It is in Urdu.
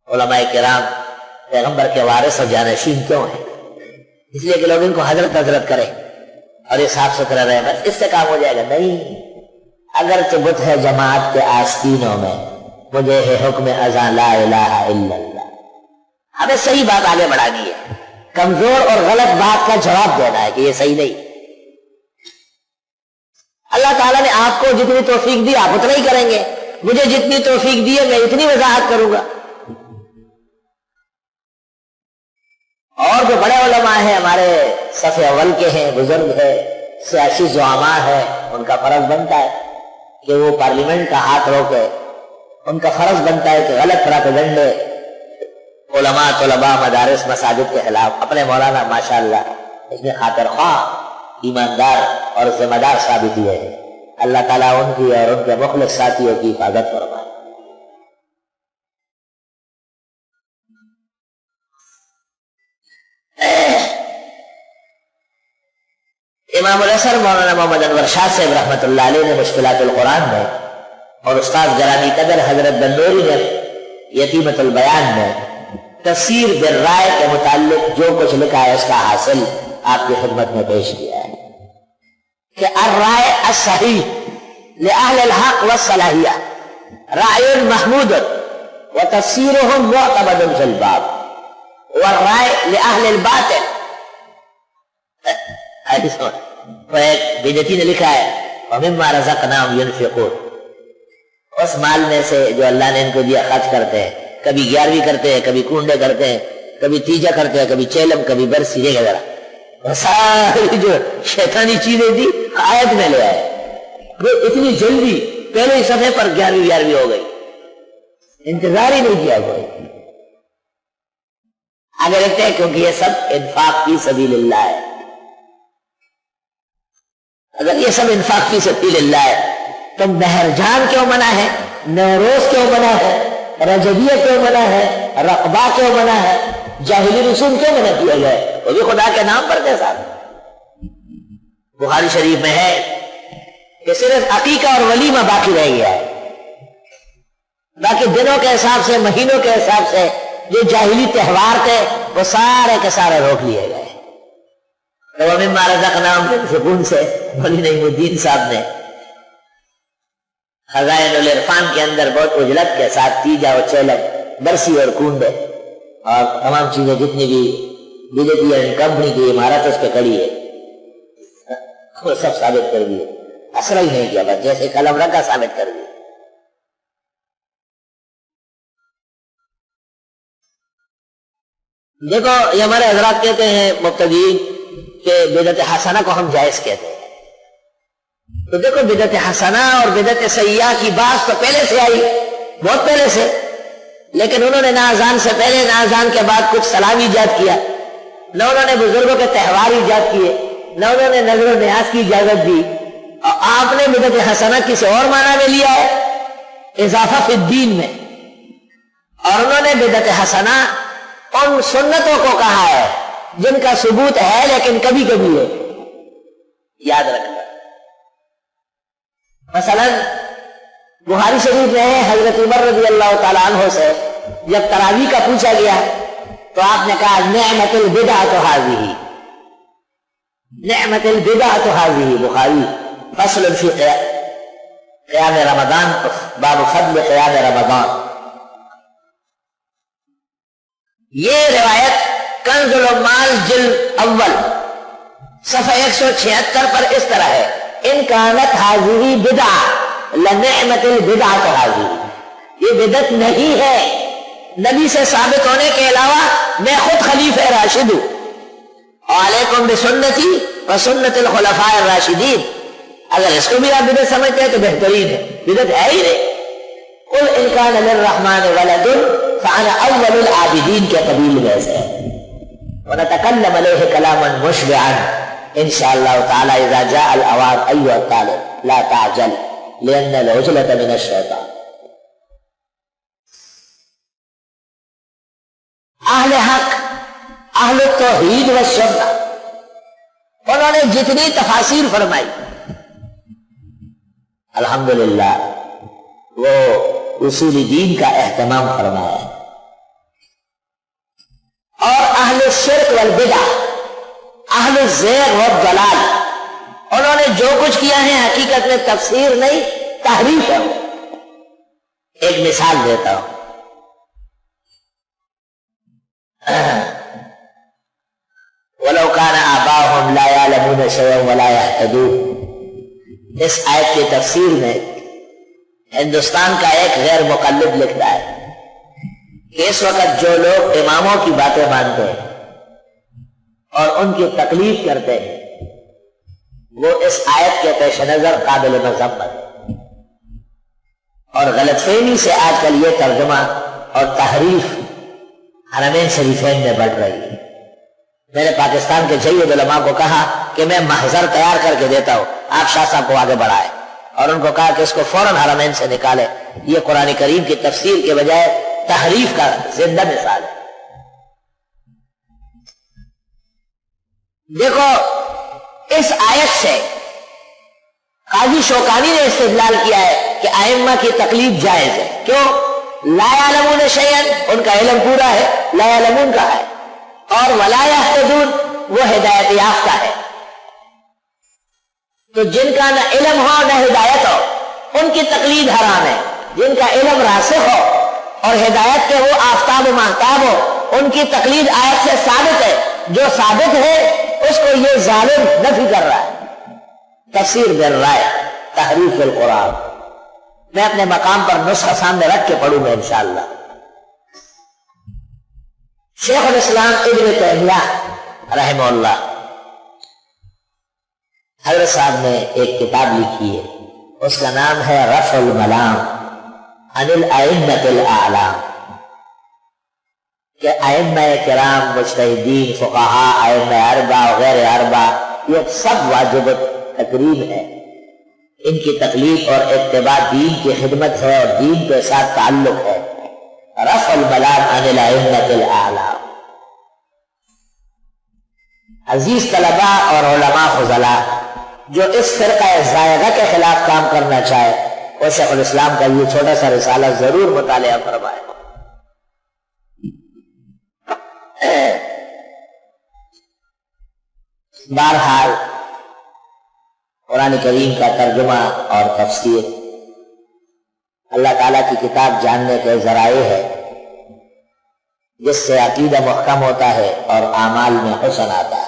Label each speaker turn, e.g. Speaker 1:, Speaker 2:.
Speaker 1: علماء کرام پیغمبر کے وارث اور جانشین کیوں ہیں؟ اس لیے کہ لوگ ان کو حضرت حضرت کریں اور یہ صاف ستھرا رہے، بس اس سے کام ہو جائے گا؟ نہیں، اگرچہ بت ہے جماعت کے آستینوں میں، مجھے ہے حکم ازاں لا الہ الا اللہ۔ ہمیں صحیح بات آگے بڑھانی ہے، کمزور اور غلط بات کا جواب دینا ہے کہ یہ صحیح نہیں۔ اللہ تعالیٰ نے آپ کو جتنی توفیق دی آپ اتنا ہی کریں گے، مجھے جتنی توفیق دی ہے میں اتنی وضاحت کروں گا۔ اور جو بڑے علماء ہیں ہمارے صف اول کے ہیں، بزرگ ہیں، سیاسی زعماء ہیں، ان کا فرض بنتا ہے کہ وہ پارلیمنٹ کا ہاتھ روکے، ان کا فرض بنتا ہے کہ غلط پراپیگنڈے علماء طلباء مدارس مساجد کے خلاف، اپنے مولانا ماشاءاللہ اس میں خاطر خواہ، ایماندار اور ذمہ دار ثابت ہوئے ہیں۔ اللہ تعالیٰ ان کی اور ان کے مخلص ساتھیوں کی حفاظت فرمائے۔ امام الاثر مولانا محمد انور شاہ صاحب رحمۃ اللہ علیہ نے مشکلات القرآن میں اور استاد گرامی قدر حضرت بنوری نے یتیمۃ البیان میں تفسیر بالرائے کے متعلق جو کچھ لکھا ہے اس کا حاصل آپ کی خدمت میں پیش کیا ہے کہ الرائے الصحیح لأہل الحق والصلاحیہ رائے محمود وتفسیرهم معتمد فی الباب والرائے لأہل الباطل۔ ایک بدعتی نے لکھا ہے وَمِمَّا رَزَقْنَاهُمْ يُنْفِقُونَ، اس مال میں سے جو اللہ نے ان کو دیا خرچ کرتے ہیں، کبھی 11ویں کرتے ہیں، کبھی کنڈے کرتے ہیں، کبھی تیجا کرتے ہیں، کبھی چیلم، کبھی برسی، دیکھا ذرا ساری جو شیطانی چیزیں تھی آیت میں لے آئے۔ وہ اتنی جلدی پہلے ہی صفحے پر 11ویں ہو گئی، انتظار ہی نہیں کیا کوئی۔ آگے لکھتے ہیں کیونکہ یہ سب انفاق فی سبیل اللہ ہے۔ اگر یہ سب انفاق فی سبیل اللہ ہے تو مہرجان کیوں منع ہے، نوروز کیوں منع ہے، رجبیہ کیوں منع ہے، رقبہ کیوں منع ہے، جاہلی رسوم کیوں منع کیا گئے؟ وہ بھی خدا کے نام پر کے ساتھ۔ بخاری شریف میں ہے کہ صرف عقیقہ اور ولیمہ باقی رہ گیا ہے، باقی دنوں کے حساب سے، مہینوں کے حساب سے جو جاہلی تہوار تھے وہ سارے کے سارے روک لیے گئے۔ وَمِمَّا رَزَقْنَاهُمْ يُنْفِقُونَ سے مولی نعیم الدین صاحب نے خزائن العرفان کے اندر بہت اجلت کے ساتھ تیجا و چیلم، برسی اور کنڈے اور تمام چیزیں جتنی بھی بدعتی کمپنی کی عمارت اس پہ کڑی ہے وہ سب ثابت کر دیے، اثر ہی نہیں کیا، بس جیسے قلم رکھا ثابت کر دیے۔ دیکھو یہ ہمارے حضرات کہتے ہیں مبتدئین کہ بدعت حسنہ کو ہم جائز کہتے ہیں، تو دیکھو بدعت حسنہ اور بدعت سیئہ کی بات تو پہلے سے آئی، بہت پہلے سے، لیکن انہوں نے نہ اذان سے پہلے نہ اذان کے بعد کچھ سلام ایجاد کیا، نہ انہوں نے بزرگوں کے تہوار ایجاد کیے، نہ انہوں نے نظر و نیاز کی اجازت دی، اور آپ نے بدعت حسنہ کسی اور معنی میں لیا ہے، اضافہ فی الدین میں، اور انہوں نے بدعت حسنہ ان سنتوں کو کہا ہے جن کا ثبوت ہے لیکن کبھی کبھی ہے، یاد رکھنا۔ مثلا بخاری شریف میں ہے حضرت عمر رضی اللہ تعالیٰ عنہ سے جب تراویح کا پوچھا گیا تو آپ نے کہا نعمت البدعۃ ھذہ، نعمت البدعۃ ھذہ، بخاری فصل فی قیام رمضان، باب فضل قیام رمضان۔ یہ روایت کنز العمال جلد اول صفحہ 176 پر اس طرح ہے ان کانت ھذہ بدعۃ لنعمت البدعۃ ھذہ، یہ بدعت نہیں ہے، نبی سے ثابت ہونے کے علاوہ میں خود خلیفہ راشد ہوں، علیکم بسنتی وسنت الخلفاء الراشدین، اگر اس کو بھی آپ بدعت سمجھتے ہیں تو بہترین ہے، بدعت ہے ہی نہیں۔ قل ان کان للرحمن ولد فانا اول العابدین کے قبیل میں سے، ونتکلم علیہ کلاما مشبعا انشاءاللہ تعالی اذا جاء الاوان ایها الطالب لا تعجل لان العجلة من الشیطان۔ اہل حق، اہل التوحید والسنہ، انہوں نے جتنی تفاسیر فرمائی الحمدللہ وہ اصول دین کا اہتمام فرمایا ہے، والبدع، اہل الزیغ والضلال، انہوں نے جو کچھ کیا ہے حقیقت میں تفسیر نہیں، تحریف ہے۔ ایک مثال دیتا ہوں، وَلَوْ كَانَ آبَاؤُهُمْ لَا يَعْلَمُونَ شَيْئًا وَلَا يَهْتَدُونَ، اس آیت کی تفسیر میں ہندوستان کا ایک غیر مقلد لکھتا ہے کہ اس وقت جو لوگ اماموں کی باتیں مانتے ہیں اور ان کی تقلید کرتے ہیں وہ اس آیت کے پیش نظر قابل مذمت ہے، اور غلط فہمی سے آج کل یہ ترجمہ اور تحریف حرمین شریفین میں بڑھ رہی ہے۔ میں نے پاکستان کے جید علماء کو کہا کہ میں محضر تیار کر کے دیتا ہوں، آپ شاہ صاحب کو آگے بڑھائے، اور ان کو کہا کہ اس کو فوراً حرمین سے نکالے، یہ قرآن کریم کی تفسیر کے بجائے تحریف کا زندہ مثال ہے۔ دیکھو اس آیت سے قاضی شوکانی نے استدلال کیا ہے کہ ائمہ کی تقلید جائز ہے، کیوں؟ لا یعلمون شیئا، ان کا علم پورا ہے، لا یعلمون کا ہے، اور ولا یہتدون، وہ ہدایت یافتہ ہے۔ تو جن کا نہ علم ہو نہ ہدایت ہو ان کی تقلید حرام ہے، جن کا علم راسخ ہو اور ہدایت کے وہ آفتاب و مہتاب ہو ان کی تقلید آیت سے ثابت ہے، جو ثابت ہے اس کو یہ ظالم نفی کر رہا ہے۔ تفسیر بالرائے، تحریف القرآن، میں اپنے مقام پر نسخہ سامنے رکھ کے پڑھوں گا انشاءاللہ۔ شیخ الاسلام ابن تیمیہ رحمہ اللہ، حضرت صاحب نے ایک کتاب لکھی ہے، اس کا نام ہے رفع الملام عن الائمۃ الاعلام، کہ ائمہ کرام، مجتہدین، فقہاء، ائمہ اربعہ وغیر اربعہ، یہ سب واجب تقریب ہے، ان کی تقلید اور اتباع دین کی خدمت ہے اور دین کے ساتھ تعلق ہے۔ رفع الملام عن الائمۃ الاعلام۔ عزیز طلباء اور علماء فضلاء، جو اس فرقہ زائغہ کے خلاف کام کرنا چاہے وہ شیخ الاسلام کا یہ چھوٹا سا رسالہ ضرور مطالعہ فرمائے۔ بہرحال قرآن کریم کا ترجمہ اور تفسیر اللہ تعالیٰ کی کتاب جاننے کے ذرائع ہے، جس سے عقیدہ محکم ہوتا ہے اور اعمال میں حسن آتا ہے۔